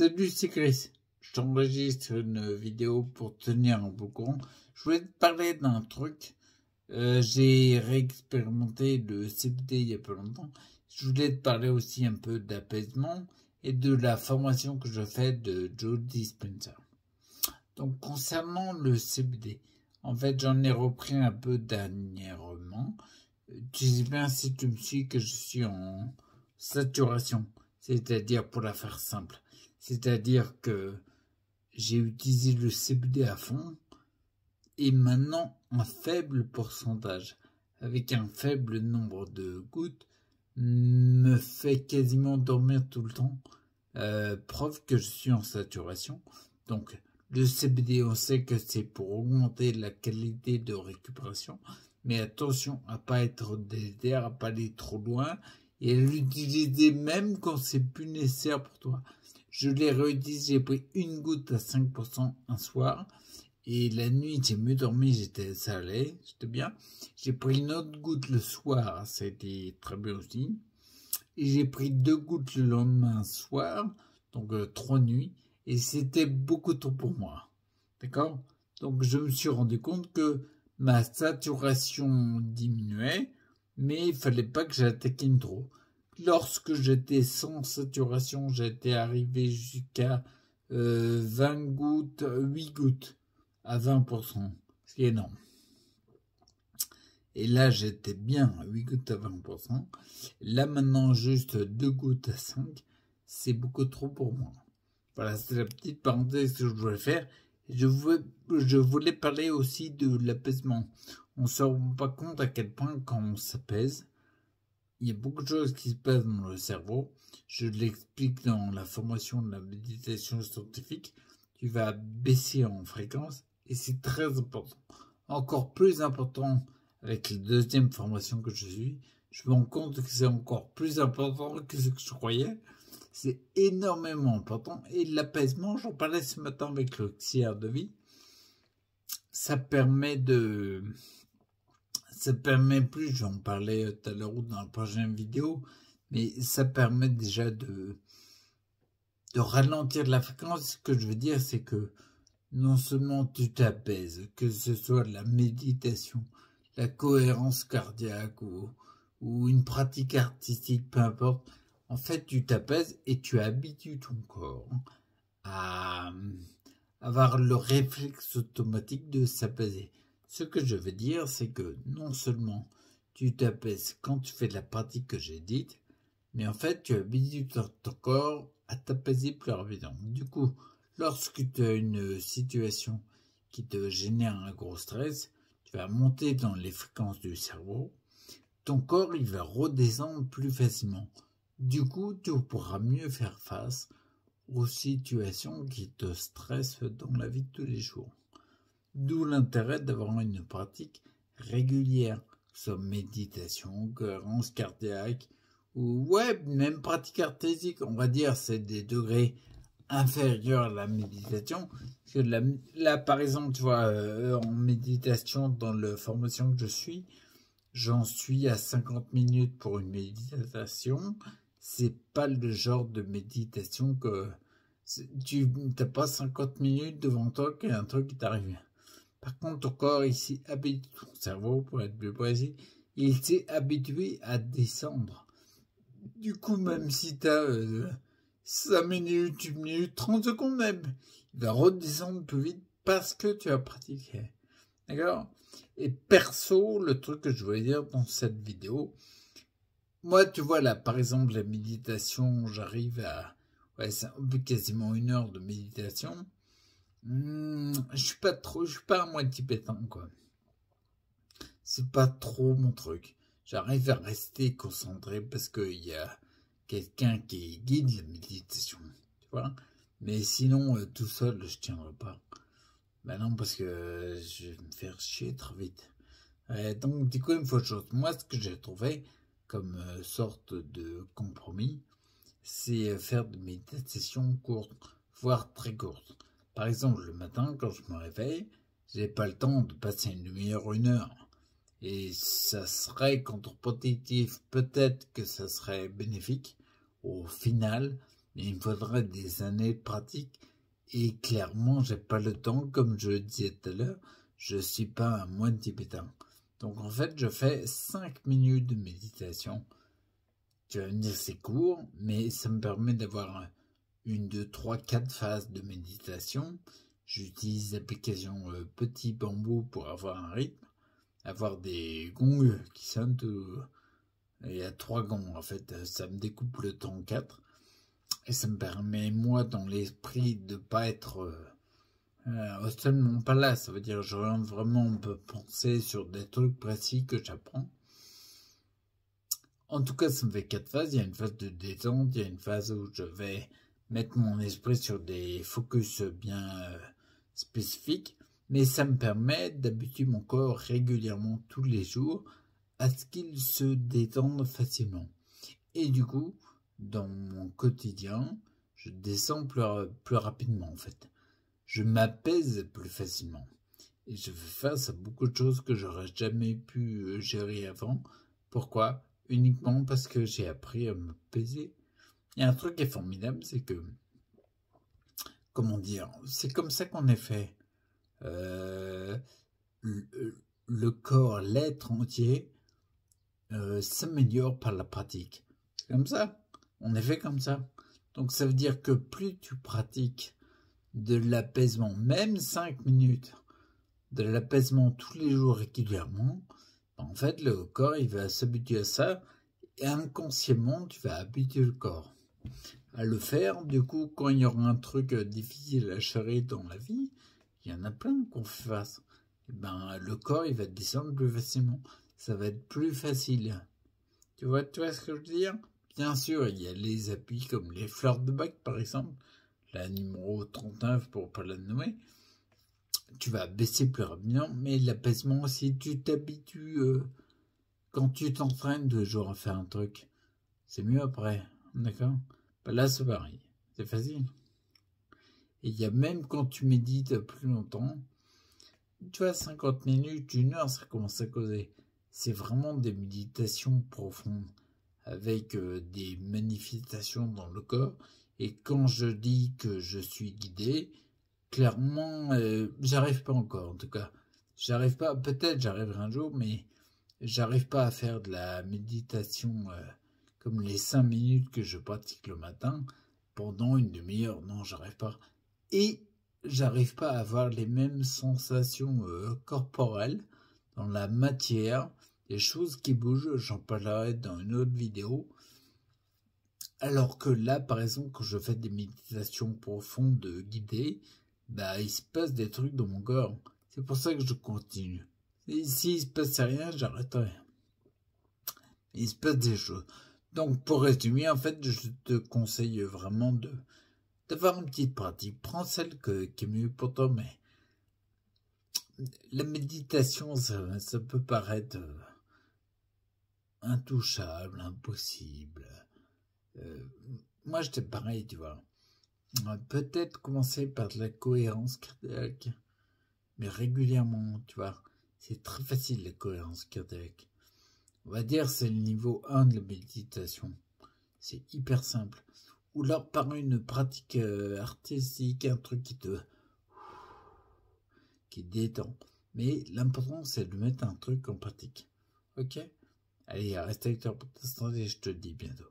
Salut, c'est Chris. Je t'enregistre une vidéo pour te tenir un peu au courant. Je voulais te parler d'un truc. J'ai réexpérimenté le CBD il y a pas longtemps. Je voulais te parler aussi un peu d'apaisement et de la formation que je fais de Joe Dispenza. Donc, concernant le CBD, en fait, j'en ai repris un peu dernièrement. Tu sais bien, si tu me suis, que je suis en saturation. C'est-à-dire, pour la faire simple, c'est-à-dire que j'ai utilisé le CBD à fond et maintenant un faible pourcentage, avec un faible nombre de gouttes, me fait quasiment dormir tout le temps. Preuve que je suis en saturation. Donc, le CBD, on sait que c'est pour augmenter la qualité de récupération. Mais attention à pas être délétère, à pas aller trop loin et à l'utiliser même quand c'est plus nécessaire pour toi. Je l'ai réutilisé, j'ai pris une goutte à 5% un soir. Et la nuit, j'ai mieux dormi, ça allait, j'étais bien. J'ai pris une autre goutte le soir, ça a été très bien aussi. Et j'ai pris 2 gouttes le lendemain soir, donc 3 nuits, et c'était beaucoup trop pour moi. D'accord? Donc je me suis rendu compte que ma saturation diminuait, mais il fallait pas que j'attaquine trop. Lorsque j'étais sans saturation, j'étais arrivé jusqu'à 20 gouttes, 8 gouttes à 20%, ce qui est énorme. Et là, j'étais bien à 8 gouttes à 20%. Là, maintenant, juste 2 gouttes à 5, c'est beaucoup trop pour moi. Voilà, c'est la petite parenthèse que je voulais faire. Je voulais parler aussi de l'apaisement. On ne se rend pas compte à quel point quand on s'apaise, il y a beaucoup de choses qui se passent dans le cerveau. Je l'explique dans la formation de la méditation scientifique. Tu vas baisser en fréquence et c'est très important. Encore plus important avec la deuxième formation que je suis. Je me rends compte que c'est encore plus important que ce que je croyais. C'est énormément important. Et l'apaisement, j'en parlais ce matin avec le tiers de vie. Ça permet plus, je vais en parler tout à l'heure ou dans la prochaine vidéo, mais ça permet déjà de ralentir la fréquence. Ce que je veux dire, c'est que non seulement tu t'apaises, que ce soit la méditation, la cohérence cardiaque ou une pratique artistique, peu importe, en fait tu t'apaises et tu habitues ton corps à avoir le réflexe automatique de s'apaiser. Ce que je veux dire, c'est que non seulement tu t'apaises quand tu fais de la pratique que j'ai dite, mais en fait tu habitues ton corps à t'apaiser plus rapidement. Du coup, lorsque tu as une situation qui te génère un gros stress, tu vas monter dans les fréquences du cerveau, ton corps il va redescendre plus facilement. Du coup, tu pourras mieux faire face aux situations qui te stressent dans la vie de tous les jours. D'où l'intérêt d'avoir une pratique régulière, que ce soit méditation, cohérence cardiaque, ou même pratique artésique, on va dire, c'est des degrés inférieurs à la méditation. Parce que là, par exemple, tu vois, en méditation, dans la formation que je suis, j'en suis à 50 minutes pour une méditation. C'est pas le genre de méditation que tu n'as pas 50 minutes devant toi qu'il y a un truc qui t'arrive. Par contre, ton corps ici habitue, ton cerveau, pour être plus précis, il s'est habitué à descendre. Du coup, même si tu as 5 minutes, 1 minute, 30 secondes même, il va redescendre plus vite parce que tu as pratiqué. D'accord? Et perso, le truc que je voulais dire dans cette vidéo, moi, tu vois, là, par exemple, la méditation, j'arrive à... Ouais, c'est quasiment 1 heure de méditation. Je suis pas à moitié pétant, quoi. C'est pas trop mon truc. J'arrive à rester concentré parce qu'il y a quelqu'un qui guide la méditation, tu vois. Mais sinon, tout seul, je tiendrai pas. Ben non, parce que je vais me faire chier trop vite. Donc, du coup, une fois de chose, moi, ce que j'ai trouvé comme sorte de compromis, c'est faire de méditation courte, voire très courte. Par exemple, le matin, quand je me réveille, j'ai pas le temps de passer une demi-heure, 1 heure. Et ça serait contre-productif, peut-être que ça serait bénéfique au final, mais il me faudrait des années de pratique. Et clairement, j'ai pas le temps, comme je le disais tout à l'heure, je suis pas un moine tibétain. Donc en fait, je fais 5 minutes de méditation. Tu vas me dire c'est court, mais ça me permet d'avoir 1, 2, 3, 4 phases de méditation. J'utilise l'application Petit Bambou pour avoir un rythme, avoir des gongs qui sonnent. Il y a 3 gongs en fait, ça me découpe le temps en 4. Et ça me permet, moi, dans l'esprit, de pas être seulement pas là. Ça veut dire que je vais vraiment penser sur des trucs précis que j'apprends. En tout cas, ça me fait 4 phases. Il y a une phase de détente, il y a une phase où je vais mettre mon esprit sur des focus bien spécifiques. Mais ça me permet d'habituer mon corps régulièrement tous les jours à ce qu'il se détende facilement. Et du coup, dans mon quotidien, je descends plus rapidement en fait. Je m'apaise plus facilement. Et je fais face à beaucoup de choses que j'aurais jamais pu gérer avant. Pourquoi? Uniquement parce que j'ai appris à me peser. Il y a un truc qui est formidable, c'est que, comment dire, c'est comme ça qu'on est fait. Le corps, l'être entier, s'améliore par la pratique. C'est comme ça. On est fait comme ça. Donc ça veut dire que plus tu pratiques de l'apaisement, même 5 minutes, de l'apaisement tous les jours régulièrement, en fait le corps il va s'habituer à ça et inconsciemment tu vas habituer le corps à le faire. Du coup, quand il y aura un truc difficile à gérer dans la vie, il y en a plein qu'on fait face. Et ben, le corps il va descendre plus facilement. Ça va être plus facile. Tu vois ce que je veux dire? Bien sûr, il y a les appuis comme les fleurs de bac, par exemple, la numéro 39 pour pas la nommer. Tu vas baisser plus rapidement, mais l'apaisement aussi, tu t'habitues quand tu t'entraînes 2 jours à faire un truc. C'est mieux après, d'accord? Ben là, c'est pareil, c'est facile. Et il y a même quand tu médites plus longtemps, tu vois, 50 minutes, 1 heure, ça commence à causer. C'est vraiment des méditations profondes, avec des manifestations dans le corps. Et quand je dis que je suis guidé, clairement, j'arrive pas encore, en tout cas. J'arrive pas, peut-être j'arriverai un jour, mais j'arrive pas à faire de la méditation comme les 5 minutes que je pratique le matin pendant 1 demi-heure. Non, j'arrive pas. Et j'arrive pas à avoir les mêmes sensations corporelles dans la matière, des choses qui bougent, j'en parlerai dans une autre vidéo. Alors que là, par exemple, quand je fais des méditations profondes guidées, bah, il se passe des trucs dans mon corps. C'est pour ça que je continue. Et s'il se passe rien, j'arrêterai. Il se passe des choses. Donc, pour résumer, en fait, je te conseille vraiment d'avoir une petite pratique. Prends celle qui est mieux pour toi, mais la méditation, ça peut paraître intouchable, impossible. Moi, j'étais pareil, tu vois. Peut-être commencer par de la cohérence cardiaque, mais régulièrement, tu vois. C'est très facile, la cohérence cardiaque. On va dire c'est le niveau 1 de la méditation. C'est hyper simple. Ou alors par une pratique artistique, un truc qui détend. Mais l'important, c'est de mettre un truc en pratique. Ok? Allez, reste avec toi pour t'installer et je te dis bientôt.